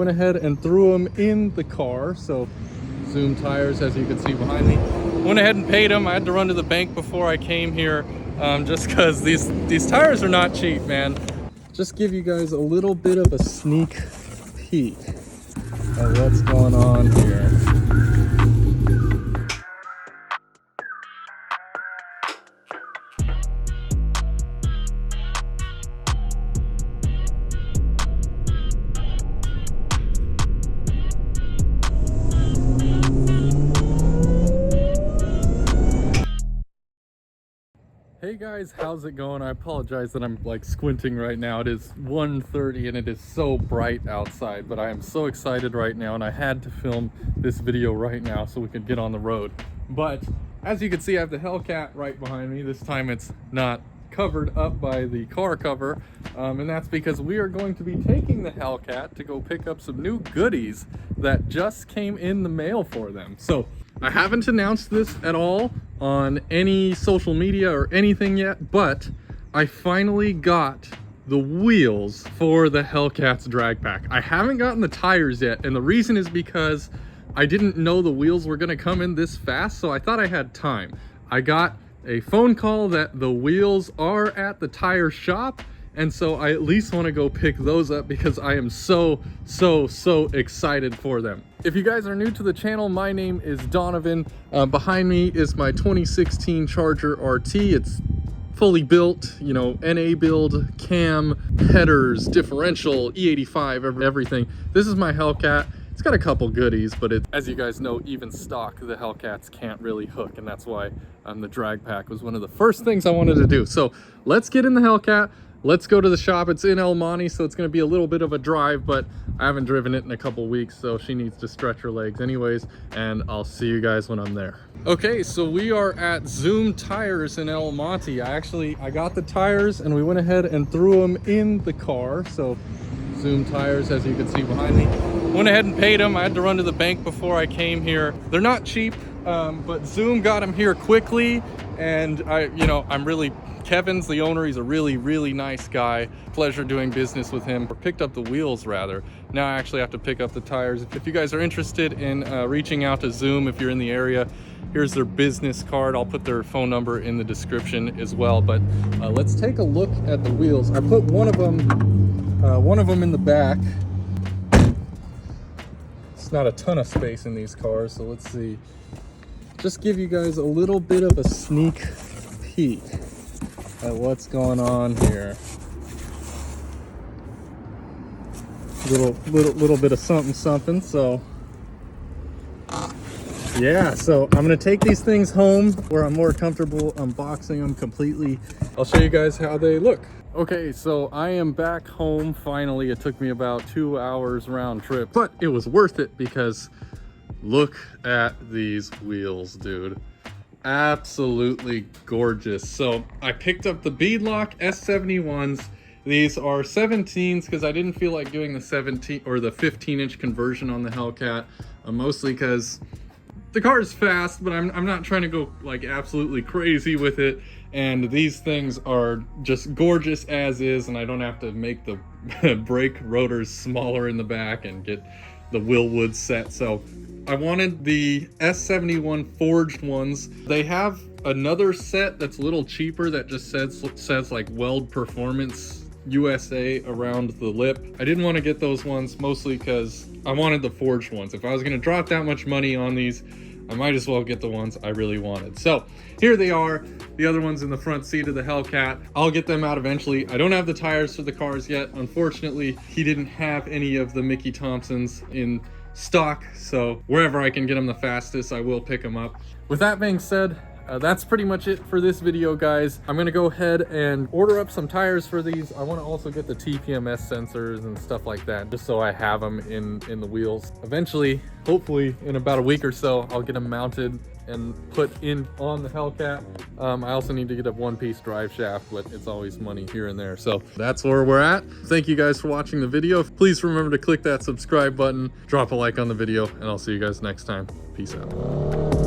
went ahead and threw them in the car. So Zoom tires, as you can see behind me. Went ahead and paid them. I had to run to the bank before I came here, just because these tires are not cheap, man. Just give you guys a little bit of a sneak peek at what's going on here. Hey guys, how's it going? I apologize that I'm like squinting right now. It is 1:30 and it is so bright outside, but I am so excited right now and I had to film this video right now so we could get on the road. But as you can see, I have the Hellcat right behind me. This time it's not covered up by the car cover, and that's because we are going to be taking the Hellcat to go pick up some new goodies that just came in the mail for them. So I haven't announced this at all on any social media or anything yet, but I finally got the wheels for the Hellcat's drag pack. I haven't gotten the tires yet, and the reason is because I didn't know the wheels were gonna come in this fast, so I thought I had time. I got a phone call that the wheels are at the tire shop, and so I at least want to go pick those up because I am so excited for them. If you guys are new to the channel, my name is Donovan. Behind me is my 2016 Challenger RT. It's fully built, you know, NA build, cam, headers, differential, E85, everything. This is my Hellcat. It's got a couple goodies, but as you guys know, even stock, the Hellcats can't really hook, and that's why the drag pack was one of the first things I wanted to do. So let's get in the Hellcat. Let's go to the shop. It's in El Monte, so it's going to be a little bit of a drive, but I haven't driven it in a couple weeks, so she needs to stretch her legs anyways, and I'll see you guys when I'm there. Okay, so we are at Zoom Tires in El Monte. I got the tires, and we went ahead and threw them in the car. So Zoom Tires, as you can see behind me. Went ahead and paid them. I had to run to the bank before I came here. They're not cheap, but Zoom got them here quickly, and Kevin's the owner. He's a really nice guy. Pleasure doing business with him. Or picked up the wheels rather. Now I actually have to pick up the tires. If you guys are interested in reaching out to Zoom, if you're in the area, here's their business card. I'll put their phone number in the description as well. But let's take a look at the wheels. I put one of them in the back. It's not a ton of space in these cars, so let's see. Just give you guys a little bit of a sneak peek at what's going on here. Little bit of something. So yeah, so I'm gonna take these things home where I'm more comfortable unboxing them completely. I'll show you guys how they look. Okay, so I am back home finally. It took me about 2 hours round trip, but it was worth it because look at these wheels, dude. Absolutely gorgeous. So I picked up the Beadlock S71s. These are 17s because I didn't feel like doing the 17 or the 15-inch conversion on the Hellcat, mostly because the car is fast, but I'm not trying to go like absolutely crazy with it. And these things are just gorgeous as is, and I don't have to make the brake rotors smaller in the back and get the Willwood set. So I wanted the S71 forged ones. They have another set that's a little cheaper that just says like Weld Performance USA around the lip. I didn't want to get those ones mostly because I wanted the forged ones. If I was going to drop that much money on these, I might as well get the ones I really wanted. So here they are, the other ones in the front seat of the Hellcat. I'll get them out eventually. I don't have the tires for the cars yet. Unfortunately, he didn't have any of the Mickey Thompsons in stock, so wherever I can get them the fastest, I will pick them up. With that being said, that's pretty much it for this video, guys. I'm gonna go ahead and order up some tires for these. I want to also get the TPMS sensors and stuff like that, just so I have them in the wheels. Eventually, hopefully in about a week or so, I'll get them mounted and put in on the Hellcat. I also need to get a one-piece drive shaft, but it's always money here and there. So that's where we're at. Thank you guys for watching the video. Please remember to click that subscribe button, drop a like on the video, and I'll see you guys next time. Peace out.